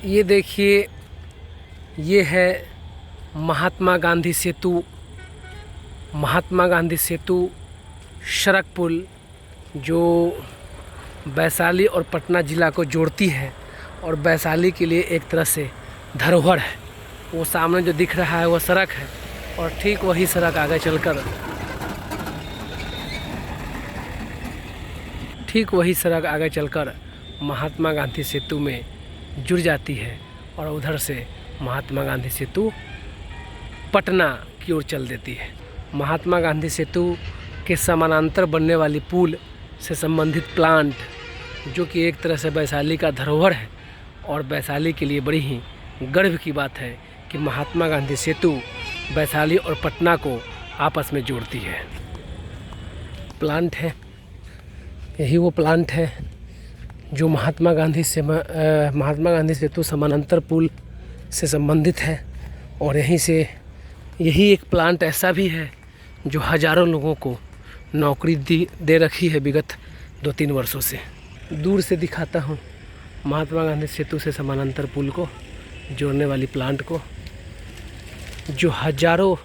ये देखिए, ये है महात्मा गांधी सेतु। महात्मा गांधी सेतु सड़क पुल जो वैशाली और पटना ज़िला को जोड़ती है और वैशाली के लिए एक तरह से धरोहर है। वो सामने जो दिख रहा है वो सड़क है और ठीक वही सड़क आगे चलकर महात्मा गांधी सेतु में जुड़ जाती है और उधर से महात्मा गांधी सेतु पटना की ओर चल देती है। महात्मा गांधी सेतु के समानांतर बनने वाली पुल से संबंधित प्लांट जो कि एक तरह से वैशाली का धरोहर है और वैशाली के लिए बड़ी ही गर्व की बात है कि महात्मा गांधी सेतु वैशाली और पटना को आपस में जोड़ती है। प्लांट है, यही वो प्लांट है जो महात्मा गांधी सेतु समानांतर पुल से संबंधित है। और यही एक प्लांट ऐसा भी है जो हज़ारों लोगों को नौकरी दे रखी है विगत 2-3 वर्षों से। दूर से दिखाता हूँ महात्मा गांधी सेतु से समानांतर पुल को जोड़ने वाली प्लांट को, जो हज़ारों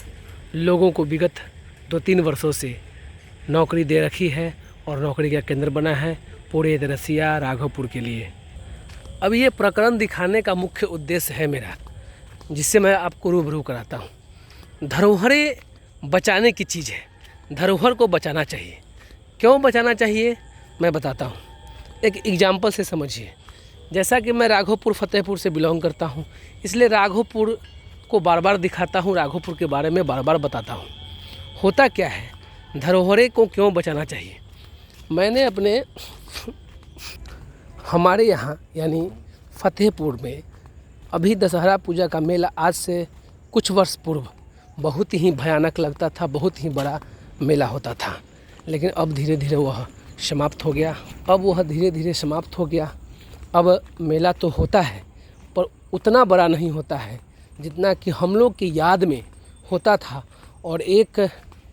लोगों को विगत 2-3 वर्षों से नौकरी दे रखी है और नौकरी का केंद्र बना है पूरे दरसिया राघोपुर के लिए। अब ये प्रकरण दिखाने का मुख्य उद्देश्य है मेरा, जिससे मैं आपको रूबरू कराता हूँ। धरोहरें बचाने की चीज़ है, धरोहर को बचाना चाहिए। क्यों बचाना चाहिए मैं बताता हूँ, एक एग्जाम्पल से समझिए। जैसा कि मैं राघोपुर फतेहपुर से बिलोंग करता हूँ, इसलिए राघोपुर को बार बार दिखाता हूँ, राघोपुर के बारे में बार बार बताता हूँ। होता क्या है, धरोहरें को क्यों बचाना चाहिए। मैंने हमारे यहाँ यानी फतेहपुर में अभी दशहरा पूजा का मेला आज से कुछ वर्ष पूर्व बहुत ही भयानक लगता था, बहुत ही बड़ा मेला होता था। लेकिन अब धीरे धीरे वह समाप्त हो गया। अब मेला तो होता है पर उतना बड़ा नहीं होता है जितना कि हम लोग की याद में होता था। और एक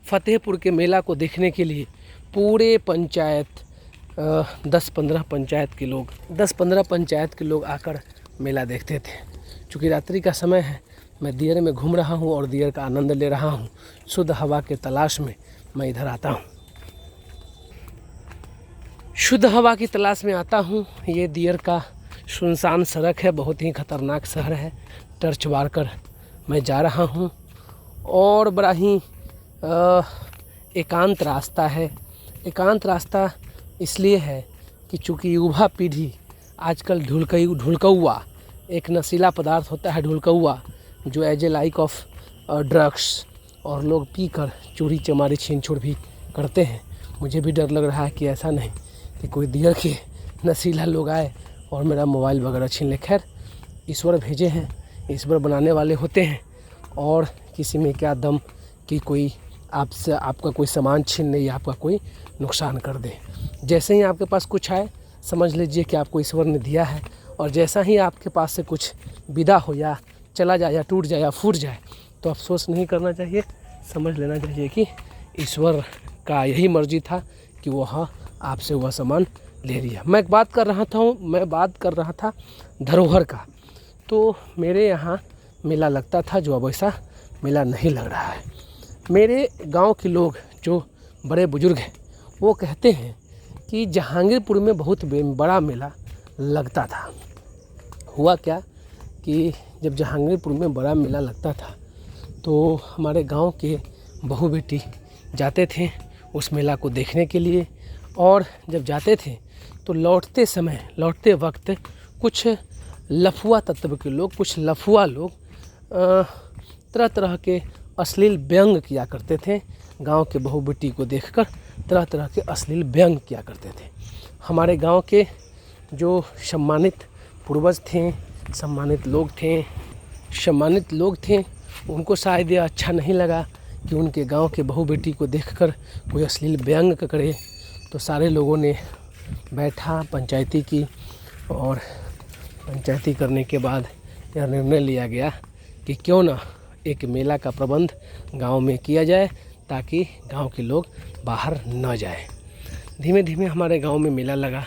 फतेहपुर के मेला को देखने के लिए पूरे पंचायत 10-15 पंचायत के लोग आकर मेला देखते थे। चूँकि रात्रि का समय है, मैं दियर में घूम रहा हूँ और दियर का आनंद ले रहा हूँ। शुद्ध हवा के तलाश में मैं इधर आता हूँ, शुद्ध हवा की तलाश में आता हूँ। ये दियर का सुनसान सड़क है, बहुत ही खतरनाक शहर है। टर्च बार कर मैं जा रहा हूँ और बड़ा ही एकांत रास्ता है। एकांत रास्ता इसलिए है कि चूँकि युवा पीढ़ी आजकल ढुलकौआ एक नशीला पदार्थ होता है, ढुलकौआ, जो as a like of drugs, और लोग पीकर चोरी चमारी छीन छोड़ भी करते हैं। मुझे भी डर लग रहा है कि ऐसा नहीं कि कोई दियर के नशीला लोग आए और मेरा मोबाइल वगैरह छीन ले। खैर, ईश्वर भेजे हैं, ईश्वर बनाने वाले होते हैं और किसी में क्या दम कि कोई आपका कोई सामान छीन ले या आपका कोई नुकसान कर दे। जैसे ही आपके पास कुछ आए समझ लीजिए कि आपको ईश्वर ने दिया है, और जैसा ही आपके पास से कुछ विदा हो या चला जाए या टूट जाए या फूट जाए तो अफसोस नहीं करना चाहिए, समझ लेना चाहिए कि ईश्वर का यही मर्जी था कि वह आपसे वह सामान ले लिया। मैं बात कर रहा था धरोहर का। तो मेरे यहाँ मेला लगता था, जो अब ऐसा मेला नहीं लग रहा है। मेरे गांव के लोग जो बड़े बुजुर्ग हैं वो कहते हैं कि जहांगीरपुर में बहुत बड़ा मेला लगता था। हुआ क्या कि जब जहांगीरपुर में बड़ा मेला लगता था तो हमारे गांव के बहू बेटी जाते थे उस मेला को देखने के लिए। और जब जाते थे तो लौटते वक्त कुछ लफुआ तत्व के लोग, कुछ लफुआ लोग तरह तरह के अश्लील व्यंग किया करते थे। गांव के बहू बेटी को देखकर तरह तरह के अश्लील व्यंग किया करते थे। हमारे गांव के जो सम्मानित पूर्वज थे, सम्मानित लोग थे, उनको शायद यह अच्छा नहीं लगा कि उनके गांव के बहू बेटी को देखकर कोई अश्लील व्यंग करे। तो सारे लोगों ने बैठा, पंचायती की, और पंचायती करने के बाद यह निर्णय लिया गया कि क्यों ना एक मेला का प्रबंध गांव में किया जाए ताकि गांव के लोग बाहर न जाए। धीमे धीमे हमारे गांव में मेला लगा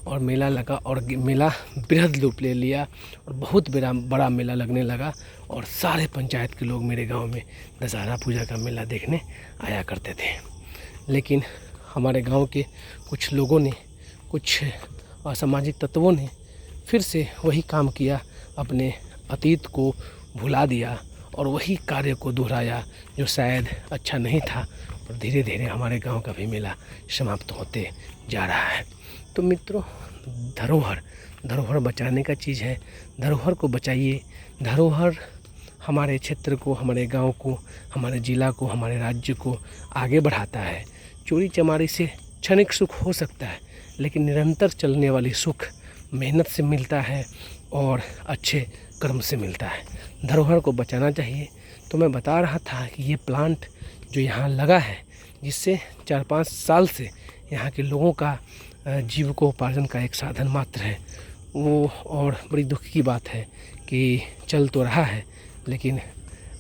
और मेला लगा और मेला बृहद रूप ले लिया और बहुत बड़ा मेला लगने लगा और सारे पंचायत के लोग मेरे गांव में दशहरा पूजा का मेला देखने आया करते थे। लेकिन हमारे गांव के कुछ लोगों ने, कुछ असामाजिक तत्वों ने फिर से वही काम किया, अपने अतीत को भुला दिया और वही कार्य को दोहराया जो शायद अच्छा नहीं था। और धीरे धीरे हमारे गांव का भी मेला समाप्त होते जा रहा है। तो मित्रों, धरोहर बचाने का चीज़ है। धरोहर को बचाइए। धरोहर हमारे क्षेत्र को, हमारे गांव को, हमारे ज़िला को, हमारे राज्य को आगे बढ़ाता है। चोरी चमारी से क्षणिक सुख हो सकता है, लेकिन निरंतर चलने वाली सुख मेहनत से मिलता है और अच्छे कर्म से मिलता है। धरोहर को बचाना चाहिए। तो मैं बता रहा था कि ये प्लांट जो यहाँ लगा है, जिससे 4-5 साल से यहाँ के लोगों का जीविकोपार्जन का एक साधन मात्र है वो, और बड़ी दुख की बात है कि चल तो रहा है, लेकिन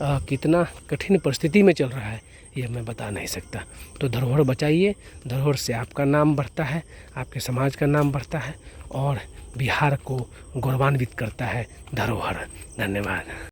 कितना कठिन परिस्थिति में चल रहा है ये मैं बता नहीं सकता। तो धरोहर बचाइए। धरोहर से आपका नाम बढ़ता है, आपके समाज का नाम बढ़ता है और बिहार को गौरवान्वित करता है धरोहर। धन्यवाद।